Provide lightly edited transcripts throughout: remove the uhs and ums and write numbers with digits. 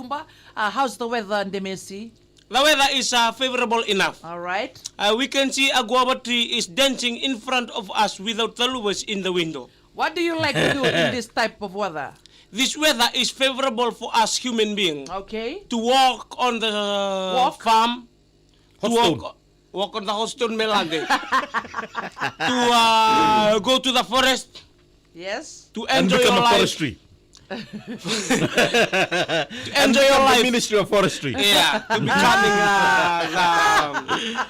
Bomba. How's the weather in Demesi? The weather is favorable enough. All right. We can see a guava tree is dancing in front of us without taluwas in the window. What do you like to do in this type of weather? This weather is favorable for us human beings. Okay. To walk on the farm. Walk on the hot stone melage. To go to the forest. Yes. To And enjoy become your a life. forestry. To enjoy your The life. Ministry of Forestry. Yeah, to becoming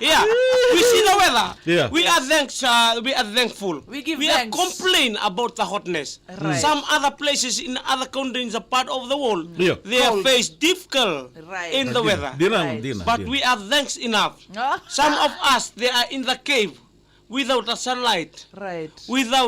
yeah. We see the weather. Yeah. We are thankful. We give are thanks. complain about the hotness. Right. Some other places in other countries, a part of the world, Yeah. they are Cold. face difficult Right. in the weather. Right. But we are thanks enough. Some of us, they are in the cave without the sunlight, Right.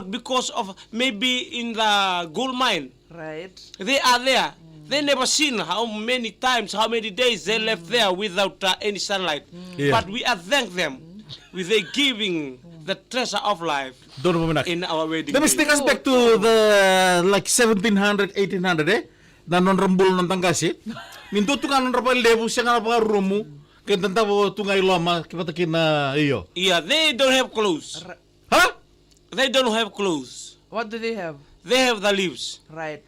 because of maybe in the gold mine. Right. They are there. They never seen how many times, how many days they left there without any sunlight. Yeah. But we are thank them with they giving the treasure of life Don't know. in our wedding. Let me day. take us back to the like 1700, 1800 na non rambul ng tangkasi. Minto tu kan rapal lebu siya nga pa rumu. Kaya tanta po tungay lama kipatakin na iyo. Yeah, they don't have clothes. Ha? They don't have clothes. What do they have? They have the leaves. Right.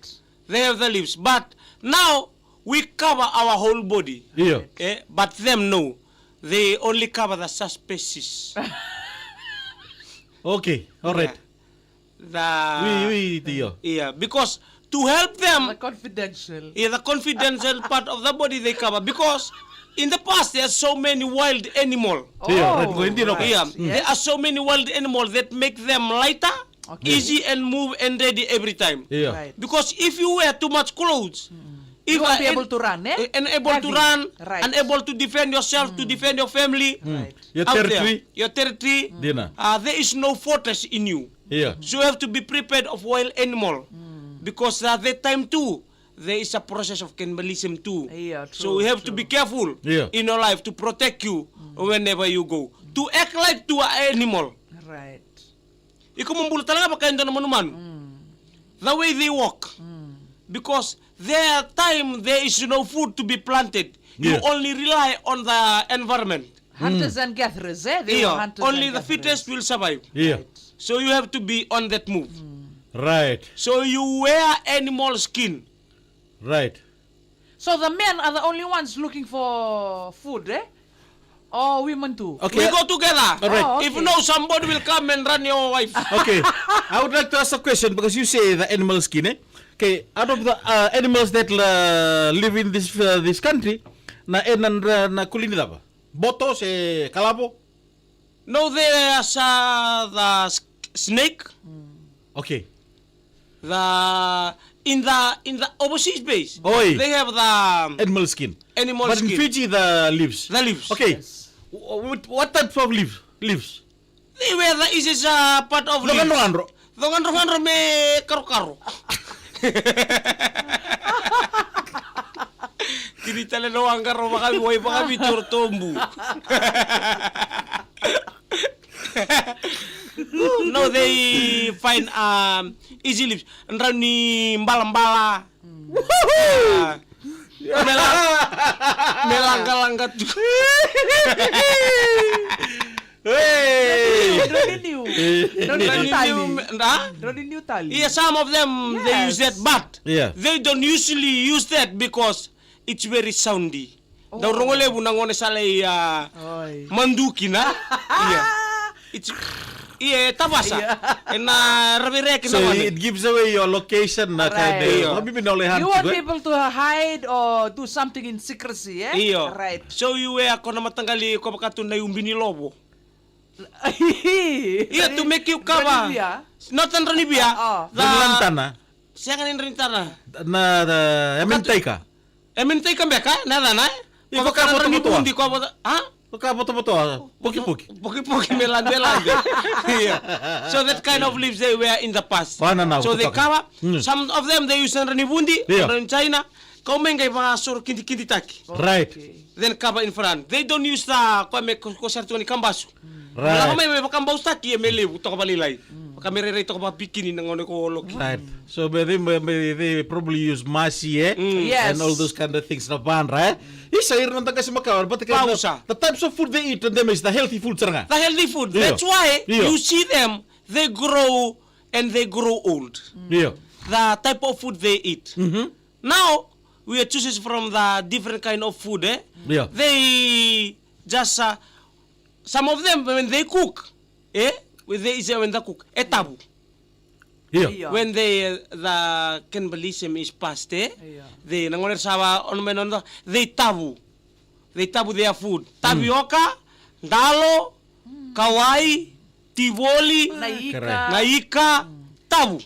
They have the leaves. But now we cover our whole body. Iyo. But them no. They only cover the suspicious. Okay, alright. Iyo. Yeah, because to help them, The confidential. the confidential part of the body they cover, because in the past there are so many wild animals. Yeah, right. Hindi no. Yeah, Yes. there are so many wild animals that make them lighter, Okay. easy and move and ready every time. Iyo. Right. Because if you wear too much clothes, You won't be able to run, eh? unable to Heavy. run, Right. unable to defend yourself, to defend your family, Right. Your out territory. there, your territory, Di na. there is no fortress in you. Iyo. So you have to be prepared of wild animal, because at that time too, there is a process of cannibalism too. Yeah, So true, you have to be careful Yeah. in your life to protect you whenever you go. To act like to an animal. Right. Ikaw mambulu talaga makain na manuman. The way they walk. Because their time there is no food to be planted. You Yeah. only rely on the environment. Hunters and gatherers, eh? They were Yeah. hunters Only and the fittest will survive. Iyo. So you have to be on that move. Right. So you wear animal skin. Right. So the men are the only ones looking for food, eh? Or women too? Okay. We go together. Alright. Oh, If okay. no, somebody will come and run your wife. Okay. I would like to ask a question because you say the animal skin, eh? Okay, out of the animals that live in this country, na kulini ba? Boto se kalabo? No, there's the snake. Okay. In the overseas base, Oi. they have the Animal skin. animal But in skin. Fiji, the leaves. The leaves. Okay. What type of leaves? Leaves. They wear the easiest part of leaves. Longan-longan, Longan-longan me karo-karo. Kini tala no ang karo baka buhay baka tortombu. No, they find easy leaves. Rani mbala-mbala. Melangka-langka. Hey! Drone new. Drone new tali. Yeah, some of them they use that, Yes. but Yeah. they don't usually use that because it's very soundy. Daw rongole bu nangone salay Oy. manduki na. Yeah. It's tabasa. Na rabirek So na it gives away your location na Right. kaya de. Mabibinolihan You want people to hide or do something in secrecy, eh? Iyo. Right. So you wear ko na matanggali ko bakatun na yung binilobo. Yeah, to make you cover. Ranibia? Not an ranibia. Lantana Siya kanin rintana. na emintay ka. Emintay ka beka? Nada na? Ikaw ka boto-boto, Hindi ko ha? Pagkaboto-boto, puki-puki. Poki-poki melande. Yeah. So that kind of leaves they wear in the past. Paano na? So they Kutok. cover. Some of them they use in ranibundi, Yeah. or in China. Kaumen kay mga sur kinti taki. Right. Then cover in front. They don't use the kame ko serto ni kambasu. Right. Wala may makambaus taki mele buto ka balilay. kami rito ko mapikini ng ngone ko loki. Right. So they probably use masi, Yes. and all those kind of things na ban, right? Isa iron ng taga si Macau, but Pausa. the types of food they eat and them is the healthy food saranga. The healthy food. Iyo. That's why Iyo. you see them, they grow and they grow old. Yeah. The type of food they eat. Now, we are choosing from the different kind of food. Yeah. They just, some of them, when they cook, when they cook, tabu. Yeah. Yeah. When the cannibalism is past, Yeah. they nangoner sawa they tabu. They tabu their food. Tapioca, dalo, kawai, tivoli, Naika. naika, tabu.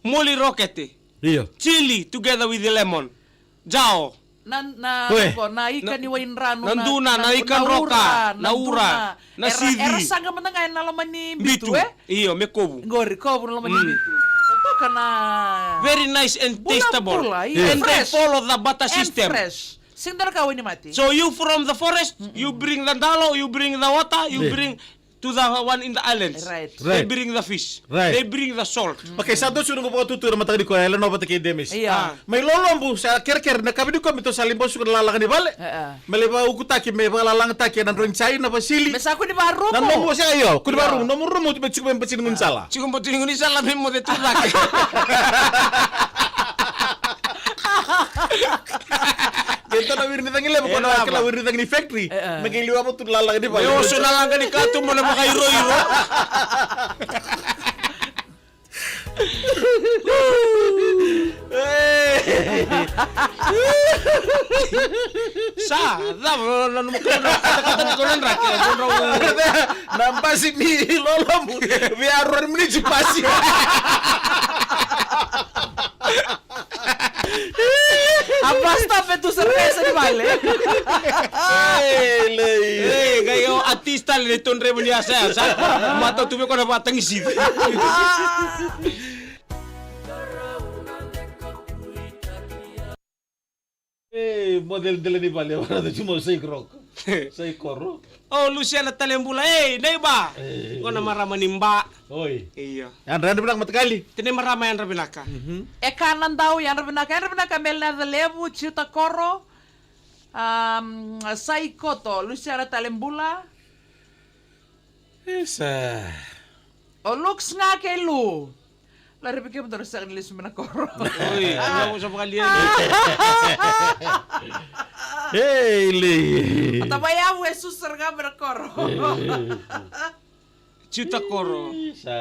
Moli rokete. Yeah. Chili together with the lemon. Jao. Uy. Naika ni Wainrano. Nanduna, naikan roka, naura, nasidi. Era sanga man nga nalaman ni Bitu. Bitu, Iyo, mekobu. Ngori ko nalaman ni Bitu. Ito ka na... Very nice and tastable. Pula, And they fresh. follow the butter And system. fresh. Sindar ka ni Mati. So you from the forest, you bring the dalo, you bring the water, you Yeah. bring to the one in the islands. Right. They Right. bring the fish. Right. They bring the salt. Okay, sa doon sunod ko tuturo matag di ko alam no batake demis. Iya. May lolombo sa kerker na kami di ko mito sa limbo suka lalang ni bale. Maliba ukutaki may lalang taki nan ron chai na pasili. Mesa ko ni Baro Nan ko. mo siya ayo, kun Yeah. baru nomor mo tiba cukup yang pacin ngun sala. Chico mbotini nguni sala memo de tulak. Kita na wirin tangi lebo kono Kenapa? kala wirin tangi factory. Magiliwa mo tu lalang di bale. Yo sunalang ka ni kato mo na makairo-iro. Sa, da mo mo kata ni konan rak. Nampasi ni lolombo. Biar meni cipasi. Basta pe tu cerveza ni Vale. Eh, kayo artista le tonre mo niya sa. Mato tume ko na batang isid. Model dele ni bale para de cuma sei krok. Sei korro. Oh, Luciana Talembula. Neiba. Ko na maramanimba. Oi. Iya. Yan ran bilang matkali. Tine marama yan rabinaka. E kanan daw yan rabinaka mel na the levu chita koro. Saikoto Luciana Talembula. Esa. O looks nga kay Lu. Lari pikir mo terus sa kanila sumina koro. Uy, ano ko sa pakalian. Hey, le. Atabaya mo Jesus nga mera koro. Chuta koro. Sa.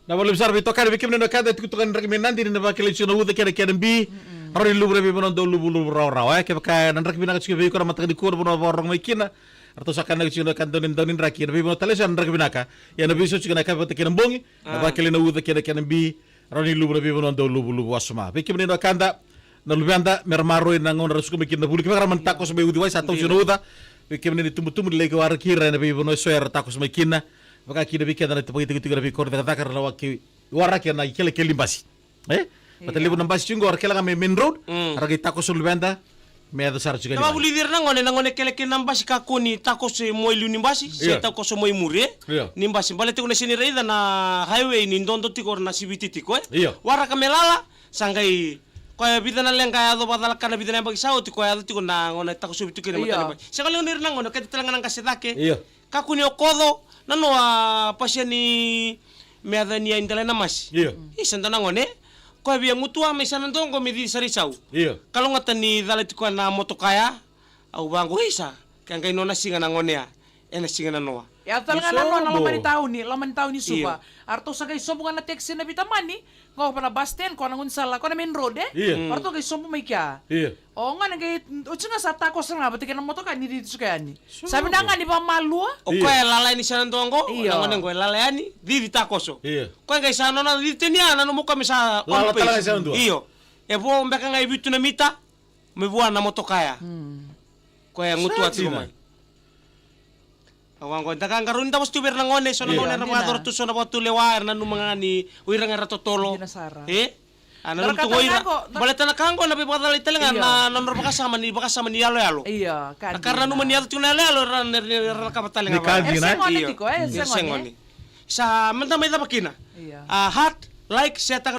Na boleh besar bito kan bikin na kada tukutan rekomendan din na bakil sino uda kada kada bi. Rori lubre bi bonon do lubu raw raw ke ka nan rekomendan ka bi ko na mataka di ko bono borong may kina. Arto sa kanag sino kan donin raki na bi bono tale san rekomendan ka. Ya na biso sino ka bata kina bongi. Na bakil na uda kada kada bi. Roni lubre bi bonon do lubu wasma. Bikin na kanda na lubanda mermaro na ngon rasu ko bikin na buli ka man takos may udi wai sa sino uda. Bikin na tumu lagi war kira na bi bono soer takos may kina. Baka kida bi kada na tapagi tigu bi kor da takar na waki waraki na ikele limbasi. Patali bu nambasi chungo war kela me main road. Aragi takos lubanda me ada sar juga. Nama buli dir nangone kele nambasi kakoni takos moi lu nimbasi. Se takos moi mure. Nimbasi bale tiko na sini reida na highway ni ndondo tiko na sibiti tiko. Waraka melala sangai kaya bida na lang kaya do badala kana bida na bagisao tiko ya tiko na ngone takos sibiti kina matana. Sekali nir nangone kaya talangan ng kasedake. Kakuni okodo nano pasya ni meada niya indala namas. Isanda nangone ko biya mutua may sanandong ko midi sarisau. Kalau ngata ni dala tiko na motokaya au bango isa kaya kay nona singa nangone ya. Ena singa na noa. Ya talaga na no laman taon ni Suba. Arto sa kay sobo nga na taxi na bitamani, ngo para basten ko nangun sala ko na main road Arto kay sobo may kya. O nga nagay utsa nga sa takos nga bati kana moto ka ni dito kaya ni. Sabi na nga ni pa malu. O kaya lalay ni sanandong ko, nangone ko lalay ani di takoso. Ko kay sa no na di tenia na mo kami sa Lala talaga sa ndo. Iyo. E bo mbeka nga ibitu na mita, may buwan na motokaya. Ko ya ngutu at lumay. Awang ko dagang karon tapos tuber nangone so nangone na mga tortuso na po tulewaer na mga ni uirang ratotolo. Ano nung tungoy na. Balita na kango na pipatala italingan na nanor bakasama ni yalo-yalo. Iya, kan. Karena numan yalo tiyong yalo ran kapatalingan. Ni kandi na. Sengoni tiko, sengoni. Sa mantamay tapakina. Iya. Heart, like, share